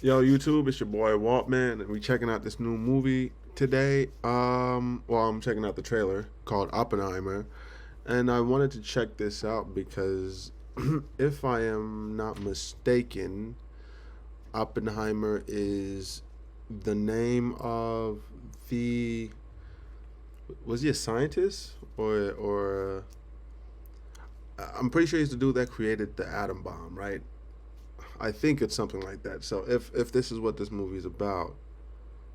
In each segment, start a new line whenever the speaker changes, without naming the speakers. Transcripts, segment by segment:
Yo, YouTube, it's your boy Waltman, and we checking out this new movie today. Well, I'm checking out the trailer called Oppenheimer, and I wanted to check this out because, if I am not mistaken, Oppenheimer is the name of the. Was he a scientist or? I'm pretty sure he's the dude that created the atom bomb, right? I think it's something like that. So if this is what this movie is about,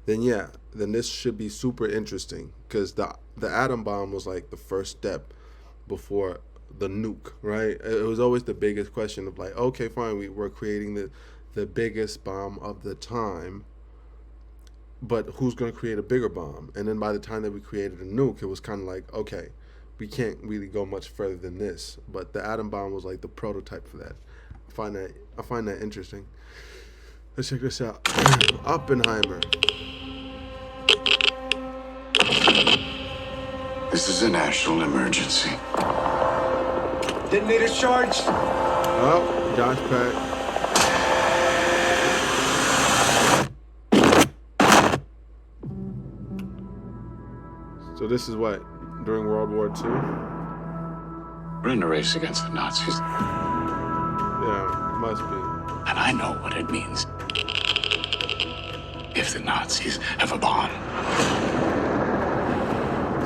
then yeah, then this should be super interesting because the atom bomb was like the first step before the nuke, right? It was always the biggest question of like, okay, fine, we're creating the biggest bomb of the time, but who's going to create a bigger bomb? And then by the time that we created a nuke, it was kind of like, okay, we can't really go much further than this. But the atom bomb was like the prototype for that. I find that interesting. Let's check this out. Oppenheimer.
This is a national emergency.
Detonator charged.
Oh, Josh Peck. So this is what during World War II.
We're in a race against the Nazis,
Yeah, must be.
and I know what it means. If the Nazis have a bomb.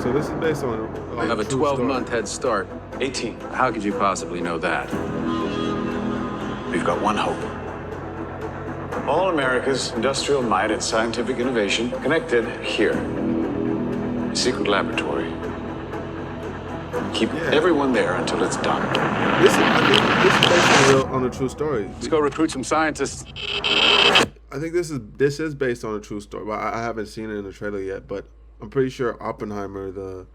So this is based on.
I have a 12-month head start.
18.
How could you possibly know that?
We've got one hope. All America's industrial might and scientific innovation connected here. A secret laboratory. Keep everyone there until it's done.
I think this is based on a true story.
Let's go recruit some scientists.
I think this is based on a true story. Well, I haven't seen it in the trailer yet, but I'm pretty sure Oppenheimer, the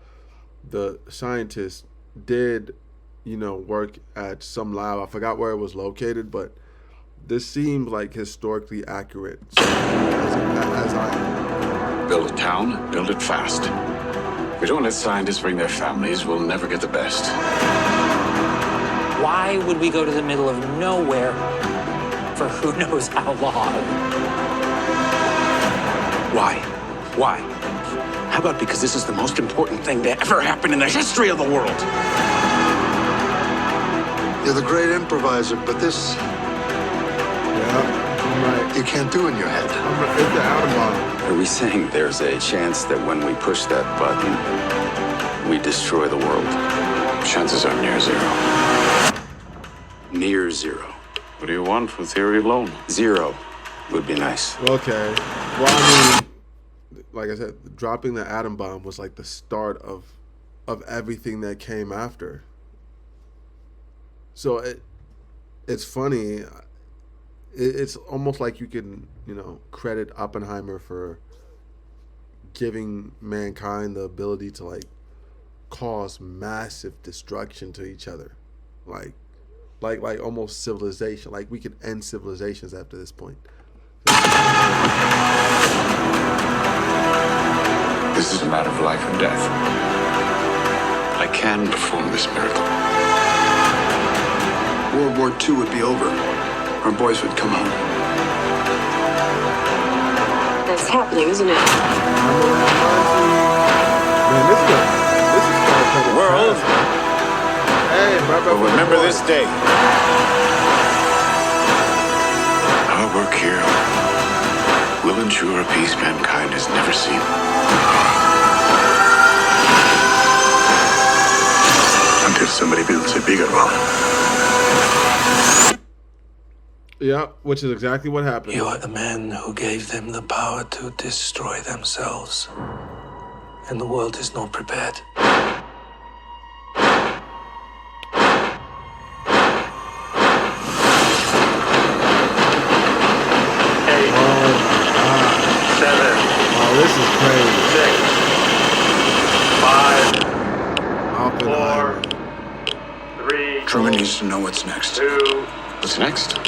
scientist, did, work at some lab. I forgot where it was located, but this seems like historically accurate. So, as I
Build a town, build it fast. If we don't let scientists bring their families, we'll never get the best.
Why would we go to the middle of nowhere for who knows how long?
Why? Why? How about because this is the most important thing to ever happen in the history of the world?
You're the great improviser, but this
I'm right.
you can't do in your head.
It's the atom bomb.
Are we saying there's a chance that when we push that button, we destroy the world?
Chances are near zero.
Near zero.
What do you want for theory alone?
Zero would be nice.
Okay. Well, I mean, like I said, dropping the atom bomb was like the start of everything that came after. So it's funny. It's almost like you can, credit Oppenheimer for giving mankind the ability to like cause massive destruction to each other, like almost civilization. Like we could end civilizations after this point.
This is a matter of life or death. I can perform this miracle.
World War II would be over. Our boys would come home.
That's happening, isn't it?
Man, this is
World.
Hey,
But remember this day. Our work here will ensure a peace mankind has never seen. Until somebody builds a bigger one.
Yeah, which is exactly what happened.
You are the man who gave them the power to destroy themselves. And the world is not prepared.
Oh, this is crazy.
6, 5, 4, 3,
Truman needs to know what's next.
2,
What's next?
1.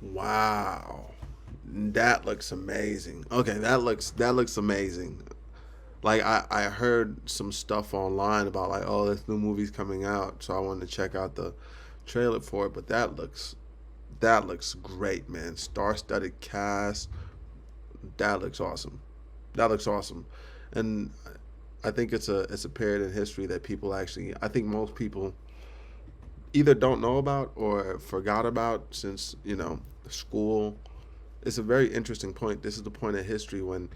Wow, that looks amazing. Okay, that looks amazing. Like I heard some stuff online about like, oh, this new movie's coming out, so I wanted to check out the trailer for it, but that looks great, man. Star-studded cast. That looks awesome. That looks awesome, and I think it's a period in history that people actually. I think most people either don't know about or forgot about since school. It's a very interesting point. This is the point of history when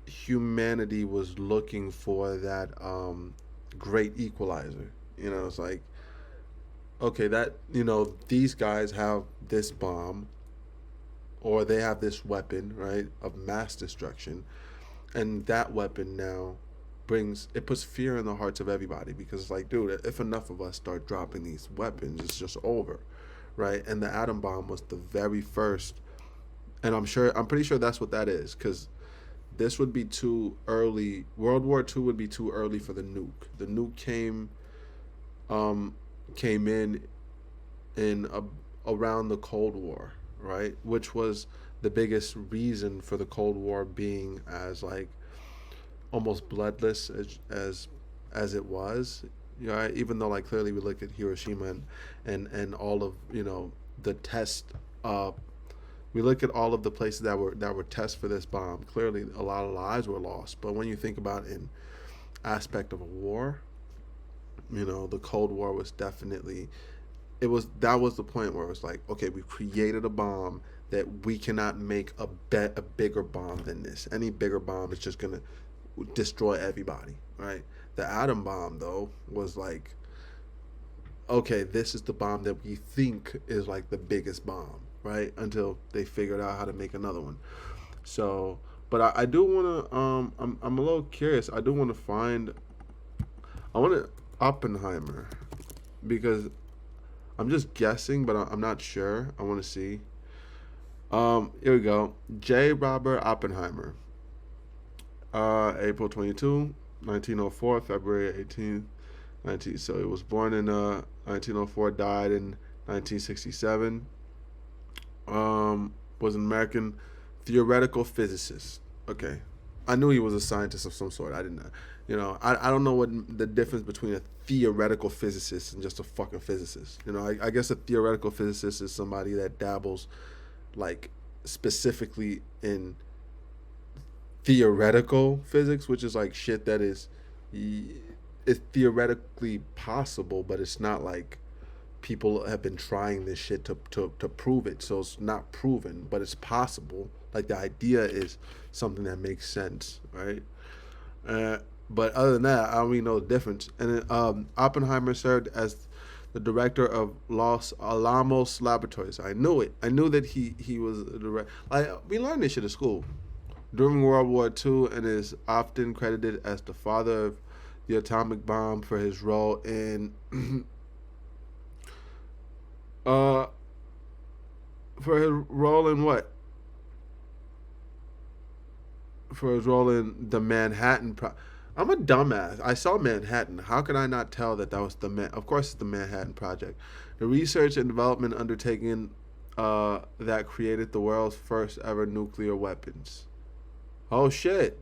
humanity was looking for that great equalizer. It's like, okay, that these guys have this bomb or they have this weapon, right, of mass destruction, and that weapon now puts fear in the hearts of everybody because it's like, dude, if enough of us start dropping these weapons, it's just over, right? And the atom bomb was the very first, and I'm pretty sure that's what that is because this would be too early. World War II would be too early for the nuke. The nuke um, came in around the Cold War, right? Which was the biggest reason for the Cold War being as like almost bloodless as it was. Even though like clearly we look at Hiroshima and all of the test. We look at all of the places that were tests for this bomb. Clearly, a lot of lives were lost. But when you think about in aspect of a war, the Cold War was definitely that was the point where it was like, okay, we created a bomb that we cannot make a bigger bomb than this. Any bigger bomb is just gonna destroy everybody, right? The atom bomb though was like, okay, this is the bomb that we think is like the biggest bomb, right? Until they figured out how to make another one. So, but I do want to I'm a little curious. I do want to find I want to Oppenheimer because I'm just guessing, but I'm not sure. I want to see. Here we go. J. Robert Oppenheimer. April 22, 1904, February 18th, 19. So he was born in 1904, died in 1967. Was an American theoretical physicist. Okay, I knew he was a scientist of some sort. I didn't, I don't know what the difference between a theoretical physicist and just a fucking physicist. I guess a theoretical physicist is somebody that dabbles, like, specifically in theoretical physics, which is like shit that it's theoretically possible, but it's not like people have been trying this shit to prove it. So it's not proven, but it's possible. Like the idea is something that makes sense, right? But other than that, I don't really know the difference. And then, Oppenheimer served as the director of Los Alamos Laboratories. I knew it. I knew that he was a director. Like, we learned this shit at school during World War II, and is often credited as the father of the atomic bomb for his role in uh for his role in what? For his role in the Manhattan I'm a dumbass. I saw Manhattan. How could I not tell that that was Of course, it's the Manhattan Project, the research and development undertaking that created the world's first ever nuclear weapons. Oh shit.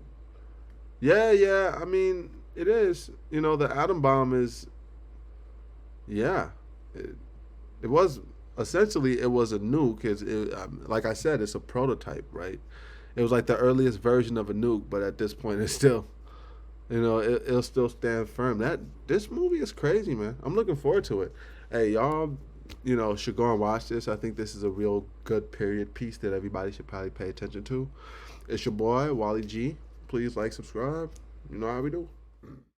Yeah. I mean, it is. The atom bomb is. Yeah, it was essentially it was a nuke. Like I said, it's a prototype, right? It was like the earliest version of a nuke, but at this point, it's still, it'll still stand firm. This movie is crazy, man. I'm looking forward to it. Hey, y'all, should go and watch this. I think this is a real good period piece that everybody should probably pay attention to. It's your boy Wally G. Please like, subscribe. You know how we do.